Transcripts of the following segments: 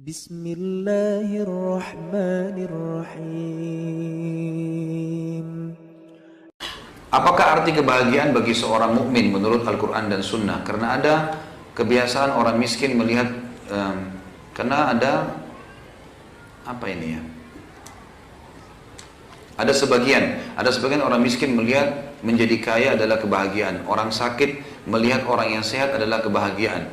Bismillahirrahmanirrahim. Apakah arti kebahagiaan bagi seorang mukmin menurut Al-Quran dan Sunnah? Karena ada kebiasaan orang miskin melihat, karena ada apa ini ya? Ada sebagian orang miskin melihat menjadi kaya adalah kebahagiaan. Orang sakit melihat orang yang sehat adalah kebahagiaan.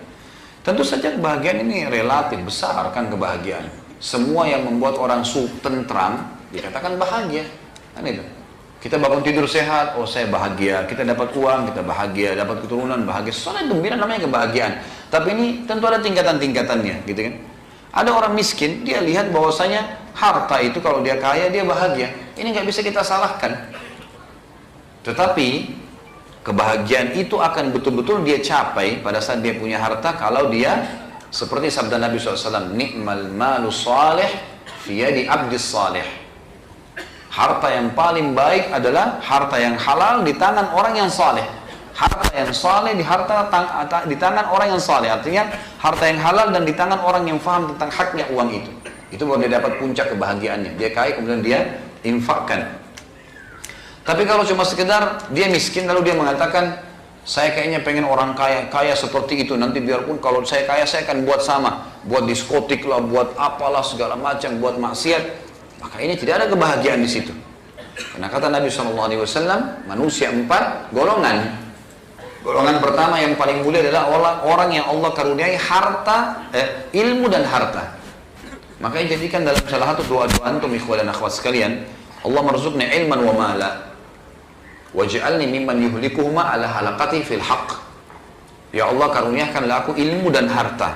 Tentu saja kebahagiaan ini relatif, besar kan kebahagiaan. Semua yang membuat orang tentram dikatakan bahagia. Kan itu. Kita bangun tidur sehat, oh saya bahagia. Kita dapat uang, kita bahagia. Dapat keturunan, bahagia. Soalnya gembira namanya kebahagiaan. Tapi ini tentu ada tingkatan-tingkatannya, gitu kan. Ada orang miskin, dia lihat bahwasanya harta itu kalau dia kaya, dia bahagia. Ini nggak bisa kita salahkan. Tetapi kebahagiaan itu akan betul-betul dia capai pada saat dia punya harta kalau dia seperti sabda Nabi SAW, ni'mal malu salih fiyadi abdis salih. Harta yang paling baik adalah harta yang halal di tangan orang yang saleh. Harta yang saleh di tangan orang yang saleh. Artinya harta yang halal dan di tangan orang yang faham tentang haknya uang itu. Itu baru dia dapat puncak kebahagiaannya. Dia kaya kemudian dia infakkan. Tapi kalau cuma sekedar dia miskin lalu dia mengatakan saya kayaknya pengen orang kaya seperti itu, nanti biarpun kalau saya kaya saya akan buat sama, buat diskotik lah, buat apalah segala macam, buat maksiat, maka ini tidak ada kebahagiaan di situ. Karena kata Nabi SAW, manusia 4 golongan. Golongan pertama yang paling mulia adalah orang yang Allah karuniai harta, ilmu dan harta. Makanya jadikan dalam salah satu doa-doa antum ikhwan dan akhwat sekalian, Allah merzukni ilman wa mala waj'alni mimman yuhlikuhuma ala halaqati fil haqq. Ya Allah, karuniakanlah aku ilmu dan harta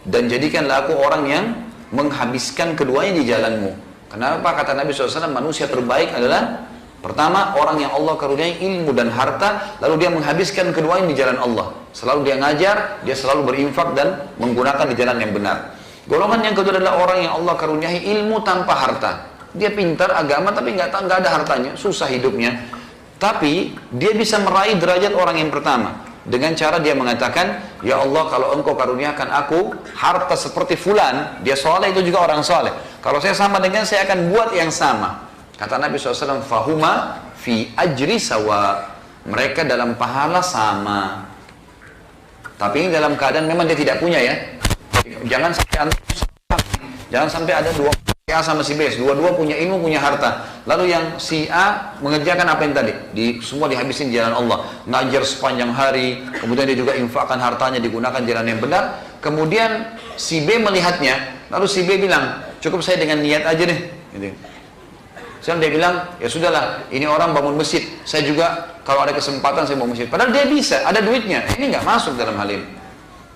dan jadikanlah aku orang yang menghabiskan keduanya di jalanmu. Kenapa? Kata Nabi SAW, manusia terbaik adalah pertama orang yang Allah karuniai ilmu dan harta lalu dia menghabiskan keduanya di jalan Allah. Selalu dia ngajar, dia selalu berinfak dan menggunakan di jalan yang benar. Golongan yang kedua adalah orang yang Allah karuniai ilmu tanpa harta. Dia pintar agama tapi nggak ada hartanya, susah hidupnya. Tapi dia bisa meraih derajat orang yang pertama dengan cara dia mengatakan, ya Allah kalau engkau karuniakan aku harta seperti fulan, dia soleh, itu juga orang soleh. Kalau saya sama dengan saya akan buat yang sama. Kata Nabi SAW, fahuma fi ajri sawa. Mereka dalam pahala sama. Tapi ini dalam keadaan memang dia tidak punya ya. Jangan sampai ada dua si A sama si B, dua-dua punya ilmu, punya harta. Lalu yang si A mengerjakan apa yang tadi? Semua dihabisin di jalan Allah. Ngajar sepanjang hari, kemudian dia juga infakkan hartanya, digunakan jalan yang benar. Kemudian si B melihatnya, lalu si B bilang, cukup saya dengan niat aja deh. Gitu. Sekarang dia bilang, ya sudahlah, ini orang bangun masjid. Saya juga kalau ada kesempatan saya bangun masjid. Padahal dia bisa, ada duitnya. Ini nggak masuk dalam hal ini.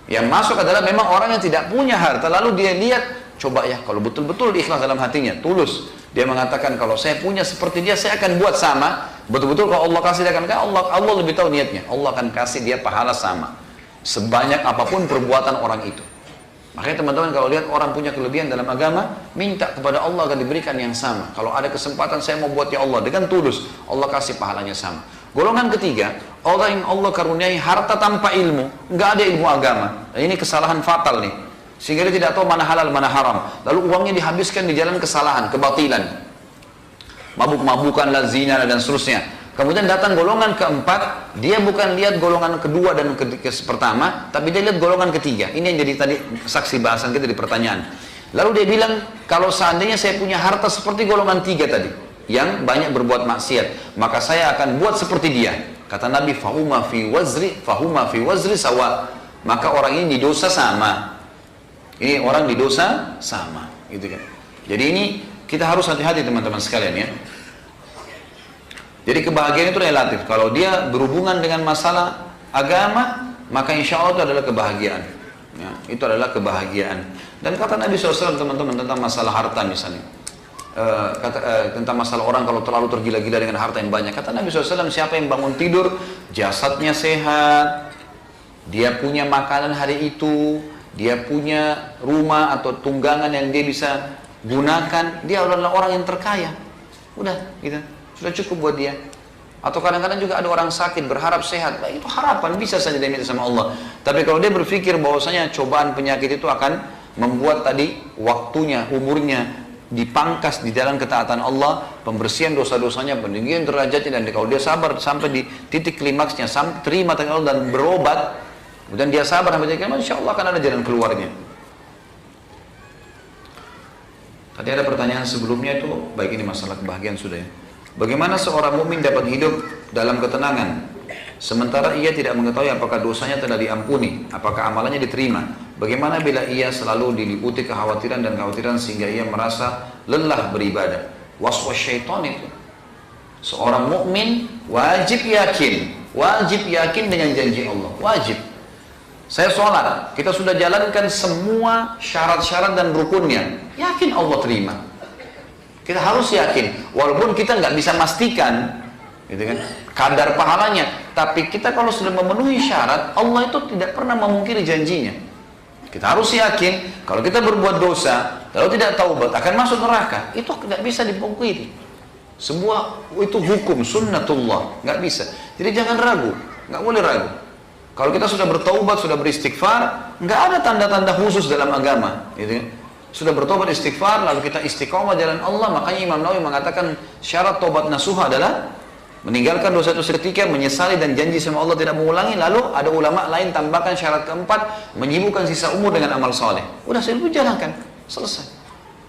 Yang masuk adalah memang orang yang tidak punya harta, lalu dia lihat, coba ya kalau betul-betul ikhlas dalam hatinya, tulus, dia mengatakan kalau saya punya seperti dia, saya akan buat sama. Betul-betul kalau Allah kasih, dia akan kasih. Allah lebih tahu niatnya. Allah akan kasih dia pahala sama, sebanyak apapun perbuatan orang itu. Makanya teman-teman kalau lihat orang punya kelebihan dalam agama, minta kepada Allah akan diberikan yang sama. Kalau ada kesempatan saya mau buat ya Allah, dengan tulus, Allah kasih pahalanya sama. Golongan ketiga, orang yang Allah karuniai harta tanpa ilmu, nggak ada ilmu agama. Dan ini kesalahan fatal nih. Sehingga dia tidak tahu mana halal, mana haram. Lalu uangnya dihabiskan di jalan kesalahan, kebatilan. Mabuk-mabukan, zina, dan seterusnya. Kemudian datang golongan keempat, dia bukan lihat golongan kedua dan pertama, tapi dia lihat golongan ketiga. Ini yang jadi tadi saksi bahasan kita di pertanyaan. Lalu dia bilang, kalau seandainya saya punya harta seperti golongan 3 tadi, yang banyak berbuat maksiat, maka saya akan buat seperti dia. Kata Nabi, fahuma fi wazri sawa. Maka orang ini di dosa sama. Ini orang di dosa sama, gitu kan. Jadi ini kita harus hati-hati teman-teman sekalian ya. Jadi kebahagiaan itu relatif. Kalau dia berhubungan dengan masalah agama, maka insya Allah itu adalah kebahagiaan. Ya, itu adalah kebahagiaan. Dan kata Nabi SAW teman-teman tentang masalah harta misalnya. Tentang masalah orang kalau terlalu tergila-gila dengan harta yang banyak. Kata Nabi SAW, siapa yang bangun tidur, jasadnya sehat, dia punya makanan hari itu, dia punya rumah atau tunggangan yang dia bisa gunakan, dia adalah orang yang terkaya. Udah, gitu. Sudah cukup buat dia. Atau kadang-kadang juga ada orang sakit berharap sehat, itu harapan bisa saja dia minta sama Allah. Tapi kalau dia berpikir bahwasanya cobaan penyakit itu akan membuat tadi waktunya, umurnya dipangkas di jalan ketaatan Allah, pembersihan dosa-dosanya, peninggian derajatnya, dan kalau dia sabar sampai di titik klimaksnya, sampai terima takdir Allah dan berobat, kemudian dia sabar sampai jadi kiamat, insya Allah akan ada jalan keluarnya. Tadi ada pertanyaan sebelumnya itu, baik ini masalah kebahagiaan sudah ya. Bagaimana seorang mukmin dapat hidup dalam ketenangan sementara ia tidak mengetahui apakah dosanya telah diampuni, apakah amalannya diterima? Bagaimana bila ia selalu diliputi kekhawatiran dan kekhawatiran sehingga ia merasa lelah beribadah? Waswas syaitan itu. Seorang mukmin wajib yakin dengan janji Allah, wajib. Saya sholat, kita sudah jalankan semua syarat-syarat dan rukunnya, yakin Allah terima. Kita harus yakin, walaupun kita nggak bisa pastikan, gitu kan, kadar pahalanya. Tapi kita kalau sudah memenuhi syarat, Allah itu tidak pernah memungkiri janjinya. Kita harus yakin, kalau kita berbuat dosa, kalau tidak taubat akan masuk neraka. Itu tidak bisa dipungkiri. Sebuah itu hukum sunnatullah, nggak bisa. Jadi jangan ragu, nggak boleh ragu. Kalau kita sudah bertaubat, sudah beristighfar, nggak ada tanda-tanda khusus dalam agama, gitu kan. Sudah bertobat istighfar, lalu kita istiqomah jalan Allah. Makanya Imam Nawawi mengatakan syarat tobat nasuha adalah meninggalkan dosa itu seketika, menyesali dan janji sama Allah tidak mengulangi. Lalu ada ulama lain tambahkan syarat keempat, menyibukkan sisa umur dengan amal soleh. Udah saya jalankan, selesai.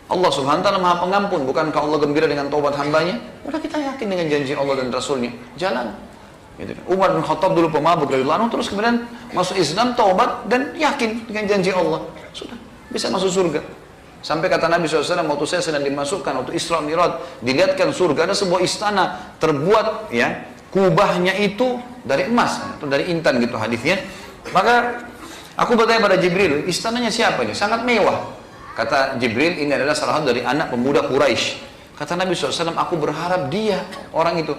Allah subhanahu wa ta'ala maha pengampun. Bukankah Allah gembira dengan taubat hambanya? Udah kita yakin dengan janji Allah dan Rasulnya, jalan. Gitu. Umar bin Khattab dulu pemabuk radhiyallahu anhu, terus kemudian masuk Islam, taubat dan yakin dengan janji Allah, sudah bisa masuk surga. Sampai kata Nabi SAW, waktu saya sedang dimasukkan, waktu Isra Mi'raj, dilihatkan surga, ada sebuah istana terbuat, ya, kubahnya itu dari emas atau dari intan gitu hadisnya. Maka aku bertanya pada Jibril, istananya siapa ini? Sangat mewah. Kata Jibril, ini adalah salah satu dari anak pemuda Quraisy. Kata Nabi SAW, aku berharap dia orang itu.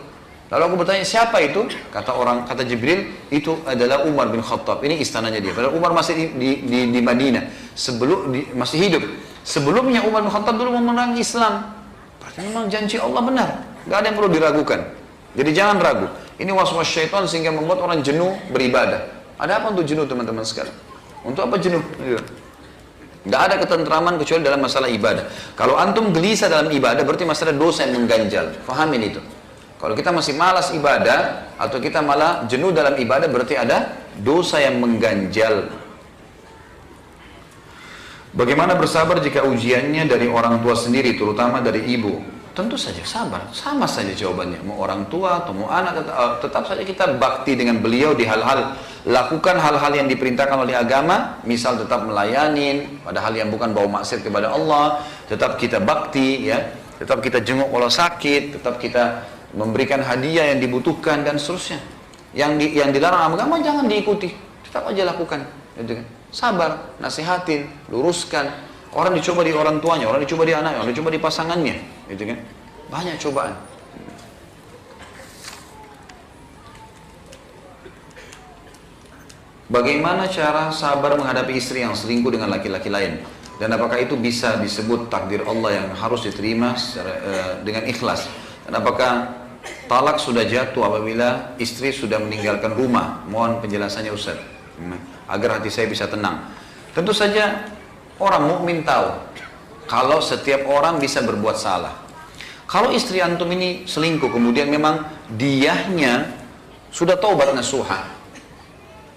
Lalu aku bertanya, siapa itu? Kata Jibril, itu adalah Umar bin Khattab. Ini istananya dia. Padahal Umar masih di Madinah, masih hidup. Sebelumnya Umar bin Khattab dulu memerangi Islam. Berarti memang janji Allah benar, nggak ada yang perlu diragukan. Jadi jangan ragu. Ini waswas syaitan sehingga membuat orang jenuh beribadah. Ada apa untuk jenuh teman-teman sekarang? Untuk apa jenuh? Nggak ada ketentraman kecuali dalam masalah ibadah. Kalau antum gelisah dalam ibadah, berarti masalah dosa yang mengganjal. Fahamin itu. Kalau kita masih malas ibadah atau kita malah jenuh dalam ibadah, berarti ada dosa yang mengganjal. Bagaimana bersabar jika ujiannya dari orang tua sendiri, terutama dari ibu? Tentu saja sabar, sama saja jawabannya. Mau orang tua atau mau anak, tetap saja kita bakti dengan beliau di hal-hal, lakukan hal-hal yang diperintahkan oleh agama, misal tetap melayani, pada hal yang bukan bau maksiat kepada Allah, tetap kita bakti, ya, tetap kita jenguk kalau sakit, tetap kita memberikan hadiah yang dibutuhkan dan seterusnya. Yang dilarang agama jangan diikuti, tetap aja lakukan, gitu kan. Sabar, nasihatin, luruskan. Orang dicoba di orang tuanya, orang dicoba di anaknya, orang dicoba di pasangannya, gitu kan. Banyak cobaan. Bagaimana cara sabar menghadapi istri yang selingkuh dengan laki-laki lain? Dan apakah itu bisa disebut takdir Allah yang harus diterima dengan ikhlas? Dan apakah talak sudah jatuh apabila istri sudah meninggalkan rumah? Mohon penjelasannya Ustaz, agar hati saya bisa tenang. Tentu saja orang mukmin tahu kalau setiap orang bisa berbuat salah. Kalau istri antum ini selingkuh, kemudian memang diahnya sudah taubat nasuha,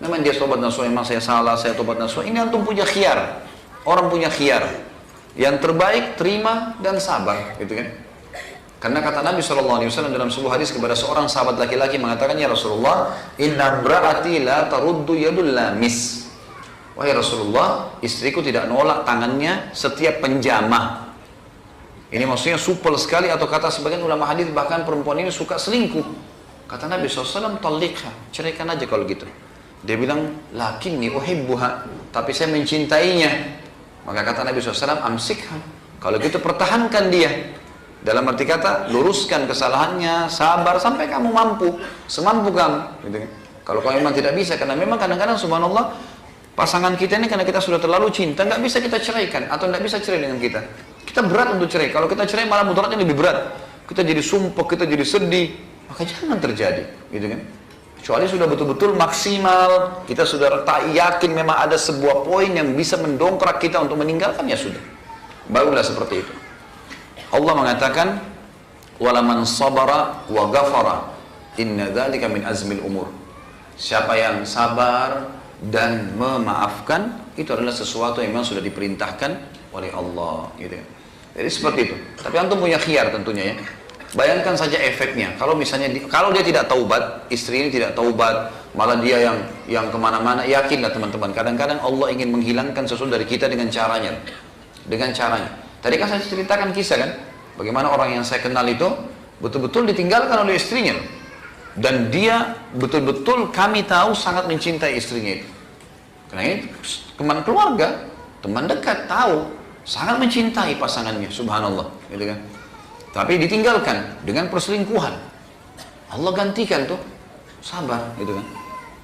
memang dia taubat nasuha, memang saya salah, saya taubat nasuha, ini antum punya khiyar. Orang punya khiyar. Yang terbaik terima dan sabar, gitu kan? Karena kata Nabi SAW dalam sebuah hadis kepada seorang sahabat laki-laki mengatakan, ya Rasulullah, inna imra'ati la taruddu yadul lamis. Wahai Rasulullah, istriku tidak nolak tangannya setiap penjamah. Ini maksudnya supel sekali, atau kata sebagian ulama hadis bahkan perempuan ini suka selingkuh. Kata Nabi SAW, talikha, ceraikan aja kalau gitu. Dia bilang, lakinni uhibbuha, tapi saya mencintainya. Maka kata Nabi SAW, amsikha, kalau gitu pertahankan dia. Dalam arti kata, luruskan kesalahannya, sabar sampai kamu mampu, semampu kamu. Gitu. Kalau kamu memang tidak bisa, karena memang kadang-kadang subhanallah, pasangan kita ini karena kita sudah terlalu cinta, nggak bisa kita ceraikan, atau nggak bisa cerai dengan kita. Kita berat untuk cerai, kalau kita cerai malah mudaratnya lebih berat. Kita jadi sumpah, kita jadi sedih, maka jangan terjadi. Gitu kan? Kecuali sudah betul-betul maksimal, kita sudah tak yakin memang ada sebuah poin yang bisa mendongkrak kita untuk meninggalkan, ya sudah. Barulah seperti itu. Allah mengatakan, "Walaman sabara wa ghafara, inna dzalika min azmil umur." Siapa yang sabar dan memaafkan, itu adalah sesuatu yang memang sudah diperintahkan oleh Allah, gitu. Jadi seperti itu. Tapi antum punya khiyar tentunya, ya. Bayangkan saja efeknya. Kalau misalnya kalau dia tidak taubat, istri ini tidak taubat, malah dia yang kemana-mana. Yakinlah teman-teman, kadang-kadang Allah ingin menghilangkan sesuatu dari kita dengan caranya. Tadi kan saya ceritakan kisah kan, bagaimana orang yang saya kenal itu betul-betul ditinggalkan oleh istrinya, dan dia betul-betul kami tahu sangat mencintai istrinya itu. Karena ini teman keluarga, teman dekat, tahu sangat mencintai pasangannya, subhanallah, gitu kan. Tapi ditinggalkan dengan perselingkuhan. Allah gantikan tuh, sabar, gitu kan.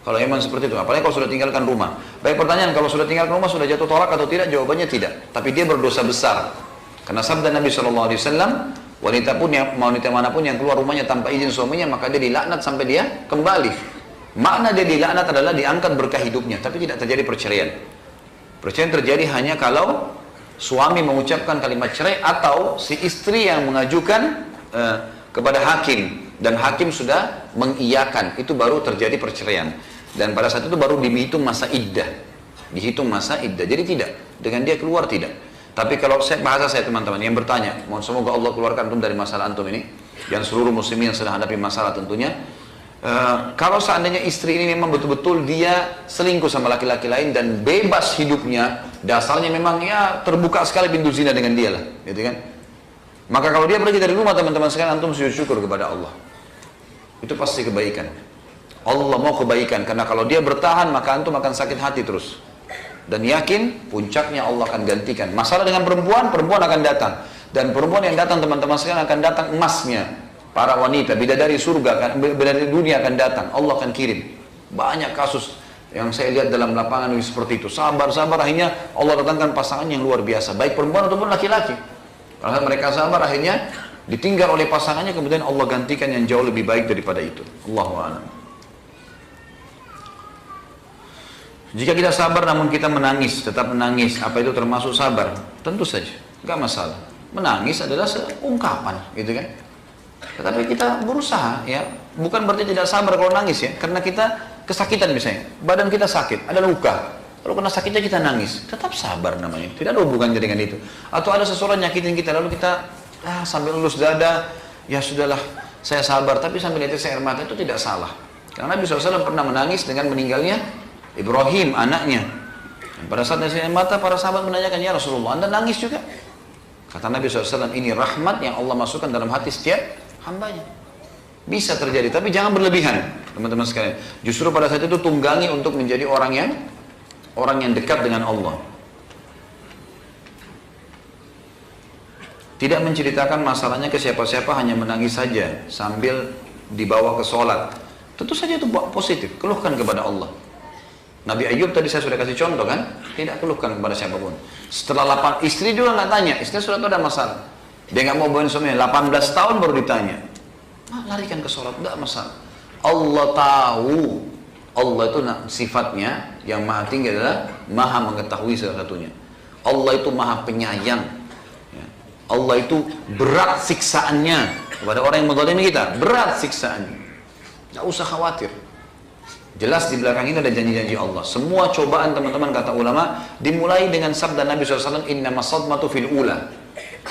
Kalau emang seperti itu, apalagi kalau sudah tinggalkan rumah. Baik, pertanyaan, kalau sudah tinggalkan rumah sudah jatuh tolak atau tidak? Jawabannya tidak. Tapi dia berdosa besar. Karena sabda Nabi SAW, wanita manapun yang keluar rumahnya tanpa izin suaminya, maka dia dilaknat sampai dia kembali. Makna dia dilaknat adalah diangkat berkah hidupnya, tapi tidak terjadi perceraian. Perceraian terjadi hanya kalau suami mengucapkan kalimat cerai atau si istri yang mengajukan kepada hakim dan hakim sudah mengiyakan, itu baru terjadi perceraian. Dan pada saat itu baru dihitung masa iddah. Jadi tidak, dengan dia keluar tidak. Tapi kalau bahasa saya teman-teman yang bertanya, mohon semoga Allah keluarkan antum dari masalah antum ini dan seluruh muslimin yang sedang hadapi masalah tentunya. Kalau seandainya istri ini memang betul-betul dia selingkuh sama laki-laki lain dan bebas hidupnya, dasarnya memang ya terbuka sekali pintu zina dengan dia lah, gitu kan. Maka kalau dia pergi dari rumah, teman-teman sekalian, antum sujud syukur kepada Allah. Itu pasti kebaikan. Allah mau kebaikan, karena kalau dia bertahan maka antum akan sakit hati terus. Dan yakin puncaknya Allah akan gantikan. Masalah dengan perempuan akan datang. Dan perempuan yang datang, teman-teman sekalian, akan datang emasnya. Para wanita, bidadari surga, bidadari dunia akan datang, Allah akan kirim. Banyak kasus yang saya lihat dalam lapangan seperti itu. Sabar, akhirnya Allah datangkan pasangan yang luar biasa, baik perempuan ataupun laki-laki. Kalau mereka sabar, akhirnya ditinggal oleh pasangannya, kemudian Allah gantikan yang jauh lebih baik daripada itu. Allahu a'lam. Jika kita sabar namun kita menangis, tetap menangis, apa itu termasuk sabar? Tentu saja, nggak masalah. Menangis adalah ungkapan, gitu kan? Tetapi kita berusaha, ya, bukan berarti tidak sabar kalau nangis, ya, karena kita kesakitan misalnya, badan kita sakit, ada luka, kalau kena sakitnya kita nangis, tetap sabar namanya, tidak ada hubungannya dengan itu. Atau ada seseorang nyakitin kita, lalu kita sambil lulus dada, ya sudahlah, saya sabar, tapi sambil netes air mata, itu tidak salah. Karena Nabi SAW pernah menangis dengan meninggalnya Ibrahim, anaknya. Dan pada saat netes air mata, para sahabat menanyakan, ya Rasulullah, Anda nangis juga? Kata Nabi SAW, ini rahmat yang Allah masukkan dalam hati setiap hambanya. Bisa terjadi, tapi jangan berlebihan, teman-teman sekalian. Justru pada saat itu tunggangi untuk menjadi orang yang dekat dengan Allah. Tidak menceritakan masalahnya ke siapa-siapa, hanya menangis saja sambil dibawa ke sholat. Tentu saja itu positif, keluhkan kepada Allah. Nabi Ayub tadi saya sudah kasih contoh kan, tidak keluhkan kepada siapapun. Setelah istri juga nggak tanya, istri sudah tahu ada masalah. Dia nggak mau bawain suaminya, 18 tahun baru ditanya. Larikan ke sholat, nggak masalah. Allah tahu, Allah itu sifatnya yang maha tinggi adalah maha mengetahui salah satunya. Allah itu maha penyayang. Allah itu berat siksaannya kepada orang yang menzalimi kita, berat siksaannya. Nggak usah khawatir. Jelas di belakang ini ada janji-janji Allah. Semua cobaan, teman-teman, kata ulama, dimulai dengan sabda Nabi SAW, innamas sadmatu fil ula.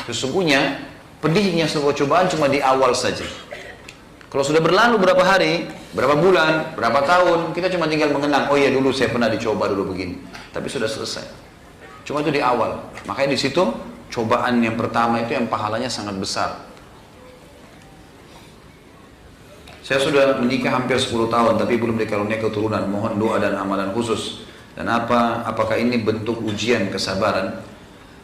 Sesungguhnya pedihnya sebuah cobaan cuma di awal saja. Kalau sudah berlalu berapa hari, berapa bulan, berapa tahun, kita cuma tinggal mengenang, oh iya dulu saya pernah dicoba dulu begini, tapi sudah selesai. Cuma itu di awal. Makanya di situ cobaan yang pertama itu yang pahalanya sangat besar. Saya sudah menikah hampir 10 tahun tapi belum dikaruniai keturunan. Mohon doa dan amalan khusus. Dan apakah ini bentuk ujian kesabaran?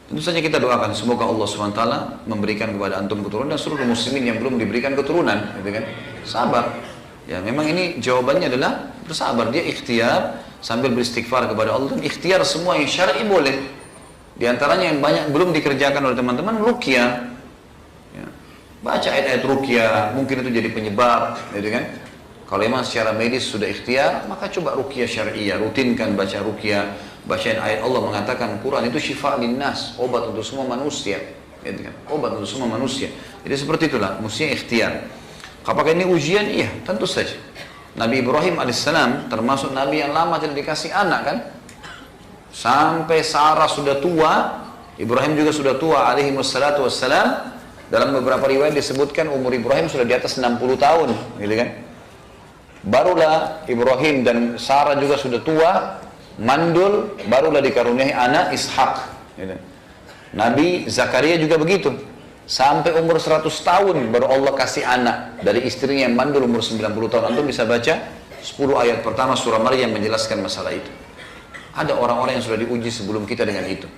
Tentu saja kita doakan semoga Allah SWT memberikan kepada antum keturunan dan seluruh muslimin yang belum diberikan keturunan, gitu kan? Sabar. Ya, memang ini jawabannya adalah bersabar. Dia ikhtiar sambil beristighfar kepada Allah, dan ikhtiar semua yang syar'i boleh. Di antaranya yang banyak belum dikerjakan oleh teman-teman, ruqyah. Ya. Baca ayat-ayat ruqyah, mungkin itu jadi penyebab, gitu kan? Kalau memang secara medis sudah ikhtiar, maka coba ruqyah syariah, rutinkan baca ruqyah, bacain ayat Allah mengatakan Quran itu syifa linnas, obat untuk semua manusia, gitu kan? Obat untuk semua manusia. Jadi seperti itulah, mestinya ikhtiar. Apakah ini ujian? Iya, tentu saja. Nabi Ibrahim alaihissalam termasuk Nabi yang lama tidak dikasih anak kan? Sampai Sarah sudah tua, Ibrahim juga sudah tua alaihi wassalatu wassalam. Dalam beberapa riwayat disebutkan umur Ibrahim sudah di atas 60 tahun, gitu kan? Barulah Ibrahim dan Sarah juga sudah tua, mandul, barulah dikaruniai anak Ishak. Gitu. Nabi Zakaria juga begitu. Sampai umur 100 tahun baru Allah kasih anak dari istrinya yang mandul umur 90 tahun. Antum bisa baca 10 ayat pertama surah Maryam menjelaskan masalah itu. Ada orang-orang yang sudah diuji sebelum kita dengan itu.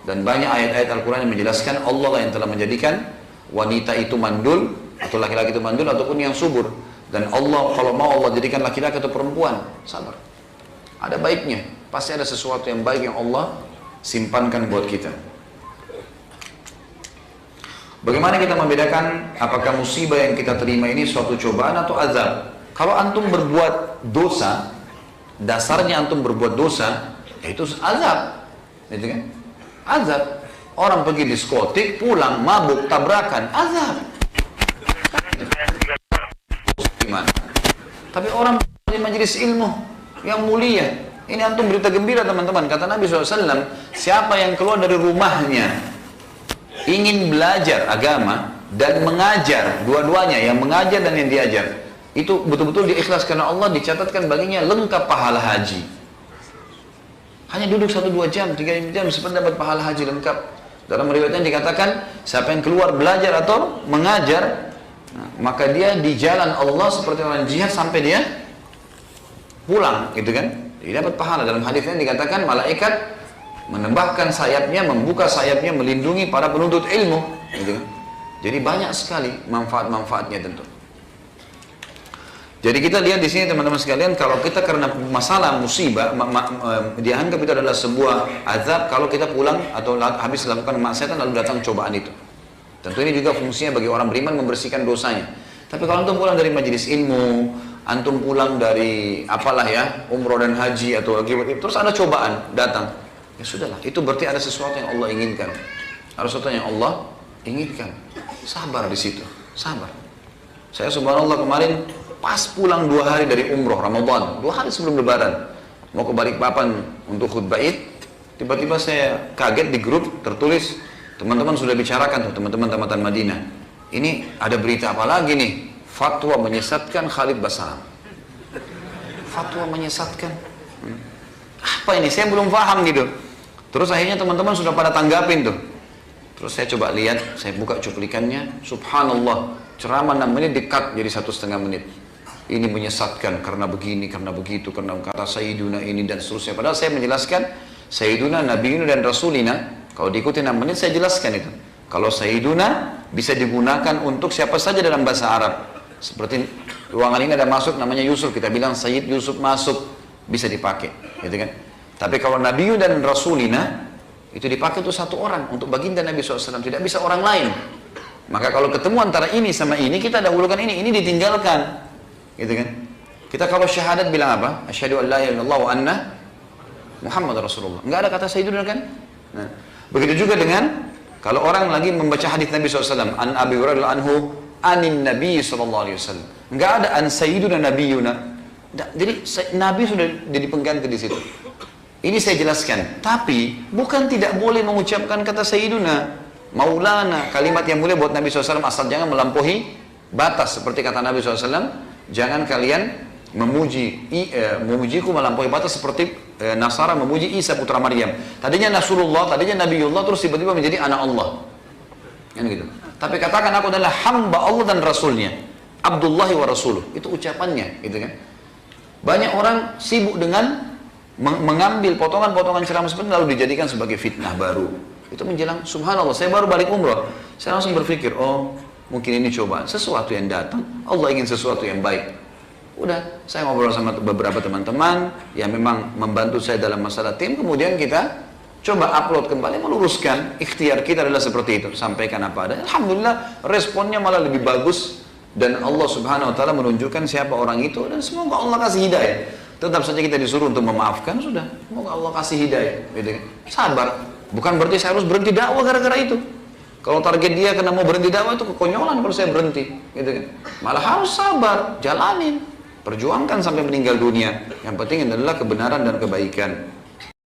Dan banyak ayat-ayat Al-Quran yang menjelaskan Allah lah yang telah menjadikan wanita itu mandul, atau laki-laki itu mandul, ataupun yang subur. Dan Allah, kalau mau Allah jadikan laki-laki atau perempuan, sabar. Ada baiknya, pasti ada sesuatu yang baik yang Allah simpankan buat kita. Bagaimana kita membedakan apakah musibah yang kita terima ini suatu cobaan atau azab? Kalau antum berbuat dosa, dasarnya antum berbuat dosa, yaitu azab. Gitu kan? Azab. Orang pergi diskotik, pulang, mabuk, tabrakan, azab. Gimana? Tapi orang di majelis ilmu yang mulia, ini antum berita gembira teman-teman. Kata Nabi SAW, siapa yang keluar dari rumahnya ingin belajar agama dan mengajar, dua-duanya, yang mengajar dan yang diajar, itu betul-betul diikhlas karena Allah, dicatatkan baginya lengkap pahala haji. Hanya duduk 1-2 jam, 3 jam seperti dapat pahala haji lengkap. Dalam riwayatnya dikatakan, siapa yang keluar belajar atau mengajar, maka dia di jalan Allah seperti orang jihad sampai dia pulang, gitu kan? Dia dapat pahala. Dalam hadisnya dikatakan malaikat menembakkan sayapnya, membuka sayapnya, melindungi para penuntut ilmu, gitu kan? Jadi banyak sekali manfaat-manfaatnya tentu. Jadi kita lihat di sini teman-teman sekalian, kalau kita karena masalah musibah, dianggap itu adalah sebuah azab kalau kita pulang atau habis melakukan maksiatan lalu datang cobaan itu. Tentu ini juga fungsinya bagi orang beriman membersihkan dosanya. Tapi kalau antum pulang dari majelis ilmu, antum pulang dari apalah ya, umroh dan haji atau terus ada cobaan datang, ya sudahlah, itu berarti ada sesuatu yang Allah inginkan. Ada sesuatu yang Allah inginkan. Sabar di situ, sabar. Saya subhanallah kemarin pas pulang 2 hari dari umroh Ramadan, 2 hari sebelum lebaran, mau ke Balikpapan untuk khutbah Id, tiba-tiba saya kaget di grup tertulis, teman-teman sudah bicarakan tuh, teman-teman tamatan Madinah, ini ada berita apa lagi nih? Fatwa menyesatkan Khalid Basalam. Fatwa menyesatkan. Apa ini? Saya belum paham gitu. Terus akhirnya teman-teman sudah pada tanggapin tuh. Terus saya coba lihat, saya buka cuplikannya, subhanallah, ceramah 6 menit di-cut jadi 1,5 menit. Ini menyesatkan karena begini, karena begitu, karena kata Sayyiduna ini dan seterusnya. Padahal saya menjelaskan Sayyiduna, Nabiuna dan Rasulina. Kalau diikuti 6 menit saya jelaskan itu. Kalau Sayyiduna bisa digunakan untuk siapa saja dalam bahasa Arab. Seperti ruangan ini ada masuk namanya Yusuf, kita bilang Sayyid Yusuf masuk, bisa dipakai, gitu kan? Tapi kalau Nabiuna dan Rasulina itu dipakai untuk satu orang, untuk baginda Nabi SAW, tidak bisa orang lain. Maka kalau ketemu antara ini sama ini, kita dahulukan ini ditinggalkan. Gitu kan? Kita kalau syahadat bilang apa? Asyhadu an la ilaha illallah wa anna Muhammad Rasulullah. Enggak ada kata sayyiduna kan? Nah, begitu juga dengan kalau orang lagi membaca hadis Nabi SAW, an Abi Hurairah anhu anin Nabi SAW. Enggak ada an sayyiduna nabiyuna. Jadi Nabi sudah jadi pengganti di situ. Ini saya jelaskan. Tapi bukan tidak boleh mengucapkan kata sayyiduna, maulana, kalimat yang mulia buat Nabi SAW, asal jangan melampaui batas. Seperti kata Nabi SAW, jangan kalian memujiku melampaui batas seperti Nasara memuji Isa putra Maryam. Tadinya Nasrullah, tadinya Nabiullah, terus tiba-tiba menjadi anak Allah. Kan gitu. Tapi katakan aku adalah hamba Allah dan Rasulnya, Abdullahi wa Rasuluh. Itu ucapannya, gitu kan. Banyak orang sibuk dengan mengambil potongan-potongan ceramah seperti lalu dijadikan sebagai fitnah baru. Itu menjelang, subhanallah, saya baru balik umrah, saya langsung berpikir, oh mungkin ini cobaan, sesuatu yang datang, Allah ingin sesuatu yang baik. Udah, saya ngobrol sama beberapa teman-teman yang memang membantu saya dalam masalah tim, kemudian kita coba upload kembali, meluruskan, ikhtiar kita adalah seperti itu, sampaikan apa ada. Alhamdulillah responnya malah lebih bagus dan Allah Subhanahu wa taala menunjukkan siapa orang itu, dan semoga Allah kasih hidayah. Tetap saja kita disuruh untuk memaafkan, sudah, semoga Allah kasih hidayah, gitu kan. Sabar. Bukan berarti saya harus berhenti dakwah gara-gara itu. Kalau target dia karena mau berhenti dakwah itu kekonyolan kalau saya berhenti, gitu kan. Malah harus sabar, jalanin, perjuangkan sampai meninggal dunia. Yang penting adalah kebenaran dan kebaikan.